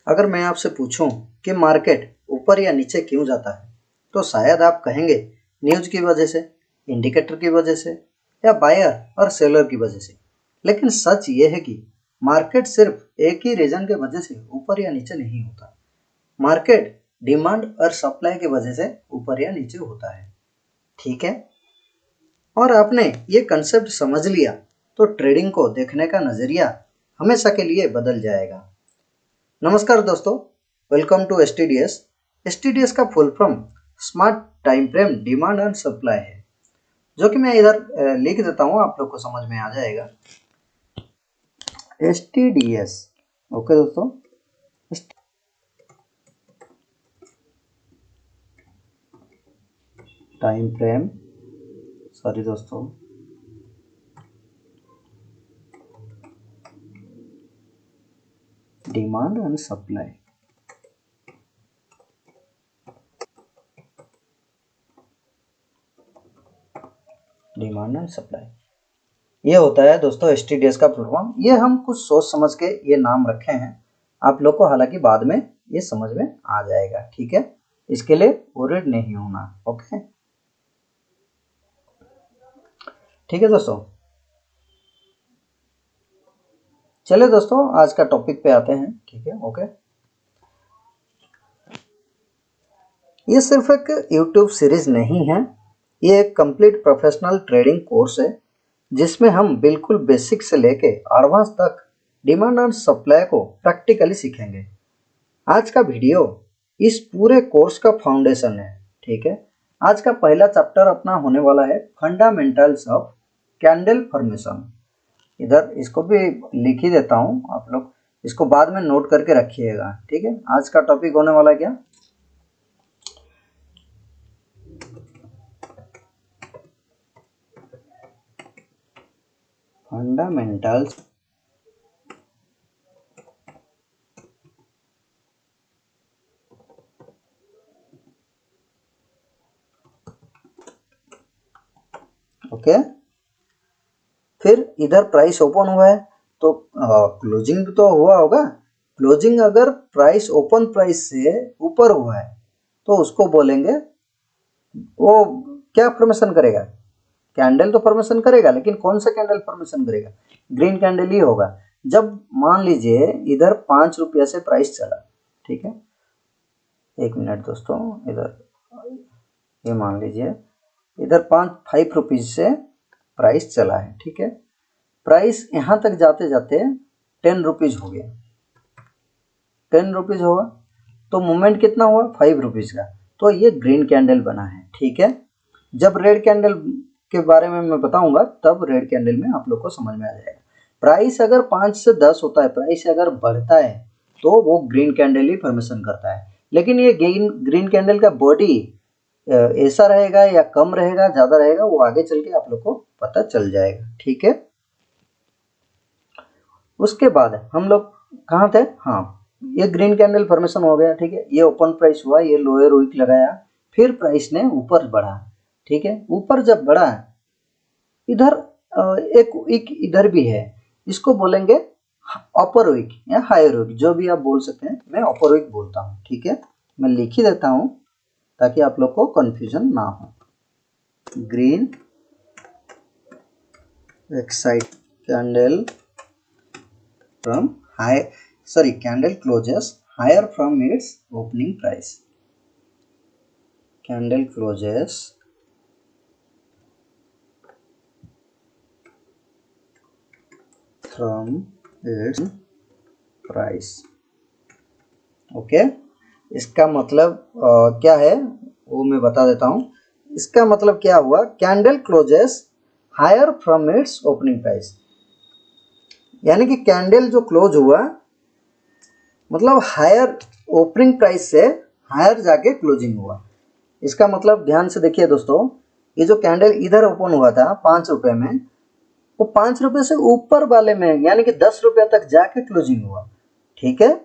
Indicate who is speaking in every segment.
Speaker 1: अगर मैं आपसे पूछूं कि मार्केट ऊपर या नीचे क्यों जाता है, तो शायद आप कहेंगे न्यूज की वजह से, इंडिकेटर की वजह से या बायर और सेलर की वजह से। लेकिन सच ये है कि मार्केट सिर्फ एक ही रीजन के वजह से ऊपर या नीचे नहीं होता। मार्केट डिमांड और सप्लाई की वजह से ऊपर या नीचे होता है। ठीक है, और आपने ये कंसेप्ट समझ लिया तो ट्रेडिंग को देखने का नजरिया हमेशा के लिए बदल जाएगा। नमस्कार दोस्तों, वेलकम टू एसटीडीएस। एसटीडीएस का full form smart time frame demand and supply है, जो कि मैं इधर लिख देता हूँ, आप लोग को समझ में आ जाएगा। एसटीडीएस, ओके दोस्तों। टाइम फ्रेम, सॉरी दोस्तों, demand and supply. Demand and supply ये होता है दोस्तों एसटीडीएस का फुल फॉर्म। ये हम कुछ सोच समझ के ये नाम रखे हैं, आप लोग को हालांकि बाद में ये समझ में आ जाएगा। ठीक है, इसके लिए वरीड नहीं होना। ओके, ठीक है दोस्तों। चलिए दोस्तों, आज का टॉपिक पे आते हैं। ठीक है, ओके। ये सिर्फ एक यूट्यूब सीरीज नहीं है, ये एक कंप्लीट प्रोफेशनल ट्रेडिंग कोर्स है, जिसमें हम बिल्कुल बेसिक से लेके एडवांस तक डिमांड और सप्लाई को प्रैक्टिकली सीखेंगे। आज का वीडियो इस पूरे कोर्स का फाउंडेशन है। ठीक है, आज का पहला चैप्टर अपना होने वाला है फंडामेंटल्स ऑफ कैंडल फॉर्मेशन। इधर इसको भी लिख ही देता हूँ, आप लोग इसको बाद में नोट करके रखिएगा। ठीक है, आज का टॉपिक होने वाला क्या? Fundamentals okay. फिर इधर प्राइस ओपन हुआ है तो क्लोजिंग भी तो हुआ होगा। क्लोजिंग अगर प्राइस ओपन प्राइस से ऊपर हुआ है तो उसको बोलेंगे, वो क्या फॉर्मेशन करेगा? कैंडल तो फॉर्मेशन करेगा, लेकिन कौन सा कैंडल फॉर्मेशन करेगा? ग्रीन कैंडल ही होगा। जब मान लीजिए इधर 5 रुपया से प्राइस चला, ठीक है, एक मिनट दोस्तों, इधर ये मान लीजिए इधर 5 रुपीज से प्राइस चला है। ठीक है, प्राइस यहाँ तक जाते जाते 10 रुपीज हो गया। 10 रुपीज होगा तो मूवमेंट कितना हुआ? 5 रुपीज का। तो ये ग्रीन कैंडल बना है। ठीक है, जब रेड कैंडल के बारे में मैं बताऊंगा तब रेड कैंडल में आप लोग को समझ में आ जाएगा। प्राइस अगर 5 से 10 होता है, प्राइस अगर बढ़ता है तो वो ग्रीन कैंडल ही फॉर्मेशन करता है। लेकिन ये ग्रीन कैंडल का बॉडी ऐसा रहेगा या कम रहेगा, ज्यादा रहेगा, वो आगे चल के आप लोग को पता चल जाएगा। ठीक है, उसके बाद हम लोग कहाँ थे? हाँ, ये ग्रीन कैंडल फॉर्मेशन हो गया। ठीक है, ये ओपन प्राइस हुआ, ये लोअर विक लगाया, फिर प्राइस ने ऊपर बढ़ा। ठीक है, ऊपर जब बढ़ा, इधर एक विक इधर भी है, इसको बोलेंगे अपर विक या हायर विक, जो भी आप बोल सकते हैं, मैं अपर विक बोलता हूँ। ठीक है, मैं लिख ही देता हूँ ताकि आप लोग को कंफ्यूजन ना हो। Green excite candle from high, sorry, candle closes higher from its opening price. Candle closes from its price. Okay, इसका मतलब क्या है वो मैं बता देता हूँ। इसका मतलब क्या हुआ? Candle closes higher from its opening price, यानी कि कैंडल जो क्लोज हुआ मतलब हायर ओपनिंग प्राइस से हायर जाके क्लोजिंग हुआ। इसका मतलब ध्यान से देखिए दोस्तों, ये जो कैंडल इधर ओपन हुआ था 5 रुपए में, वो 5 रुपए से ऊपर वाले में यानी कि 10 रुपए तक जाके क्लोजिंग हुआ। ठीक है,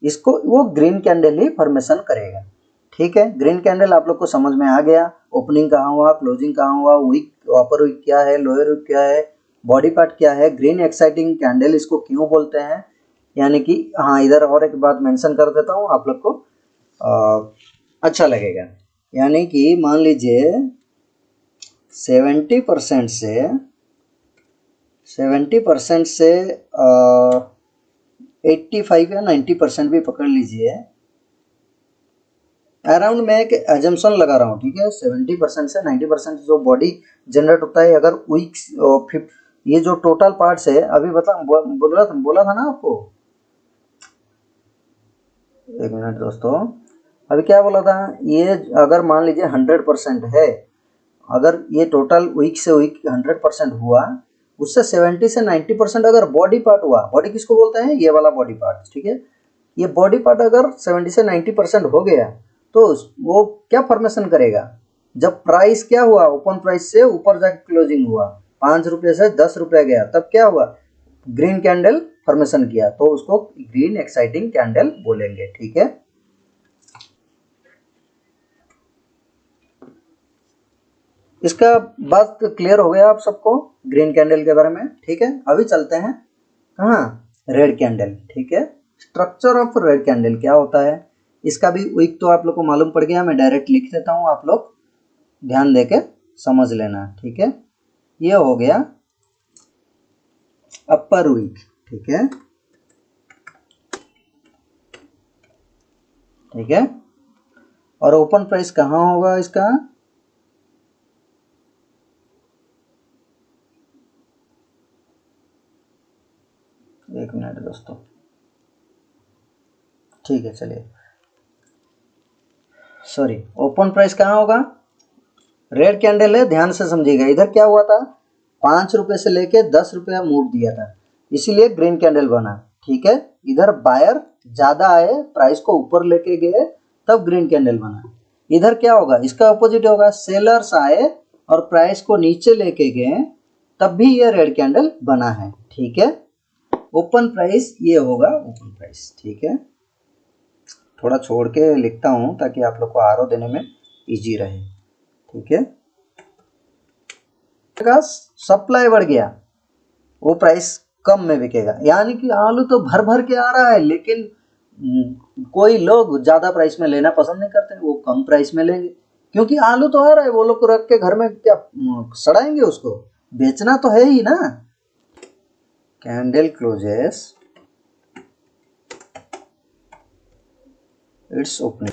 Speaker 1: इसको वो ग्रीन कैंडल ही फॉर्मेशन करेगा। ठीक है, ग्रीन कैंडल आप लोग को समझ में आ गया। ओपनिंग कहाँ हुआ, क्लोजिंग कहाँ हुआ, विक, अपर विक क्या है, लोअर विक क्या है, बॉडी पार्ट क्या है, ग्रीन एक्साइटिंग कैंडल इसको क्यों बोलते हैं, यानी कि हाँ, इधर और एक बात मेंशन कर देता हूँ आप लोग को अच्छा लगेगा। यानी कि मान लीजिए 70% से 85 या 90% भी पकड़ लीजिए, अराउंड मैं एक एजम्पशन लगा रहा हूँ, ठीक है। 70% से 90% जो बॉडी जनरेट होता है, अगर वीक ये जो टोटल पार्ट्स है, अभी बोला था ना आपको, एक मिनट दोस्तों, अभी क्या बोला था, ये अगर मान लीजिए 100% है, अगर ये टोटल वीक से वीक 100% हुआ, उससे 70 से 90% अगर बॉडी पार्ट हुआ, बॉडी किसको बोलते हैं, ये वाला बॉडी पार्ट, ठीक है। ये बॉडी पार्ट अगर 70 से 90% हो गया तो वो क्या फॉर्मेशन करेगा, जब प्राइस क्या हुआ, ओपन प्राइस से ऊपर जाके क्लोजिंग हुआ, 5 रुपये से 10 रुपये गया, तब क्या हुआ, ग्रीन कैंडल फॉर्मेशन किया, तो उसको ग्रीन एक्साइटिंग कैंडल बोलेंगे, ठीक है। इसका बात क्लियर हो गया आप सबको ग्रीन कैंडल के बारे में, ठीक है। अभी चलते हैं कहाँ, रेड कैंडल, ठीक है। स्ट्रक्चर ऑफ रेड कैंडल क्या होता है, इसका भी वीक तो आप लोग को मालूम पड़ गया, मैं डायरेक्ट लिख देता हूँ, आप लोग ध्यान देके समझ लेना, ठीक है। ये हो गया अपर वीक, ठीक है, ठीक है। और ओपन प्राइस कहाँ होगा इसका, एक मिनट दोस्तों, ठीक है, चलिए, सॉरी, ओपन प्राइस कहाँ होगा, रेड कैंडल है, ध्यान से समझिएगा। इधर क्या हुआ था, 5 रुपये से लेके 10 रुपया मूव दिया था, इसीलिए ग्रीन कैंडल बना, ठीक है। इधर बायर ज्यादा आए, प्राइस को ऊपर लेके गए, तब ग्रीन कैंडल बना। इधर क्या होगा, इसका अपोजिट होगा, सेलर्स आए और प्राइस को नीचे लेके गए, तब भी ये रेड कैंडल बना है, ठीक है। ओपन प्राइस ये होगा, ओपन प्राइस, ठीक है। थोड़ा छोड़ के लिखता हूँ ताकि आप लोग को आरो देने में इजी रहे, ठीक है। सप्लाई बढ़ गया, वो प्राइस कम में बिकेगा, यानी कि आलू तो भर भर के आ रहा है, लेकिन कोई लोग ज्यादा प्राइस में लेना पसंद नहीं करते, वो कम प्राइस में लेंगे, क्योंकि आलू तो आ रहा है, वो लोग रख के घर में क्या सड़ाएंगे, उसको बेचना तो है ही ना। Candle closes it's opening,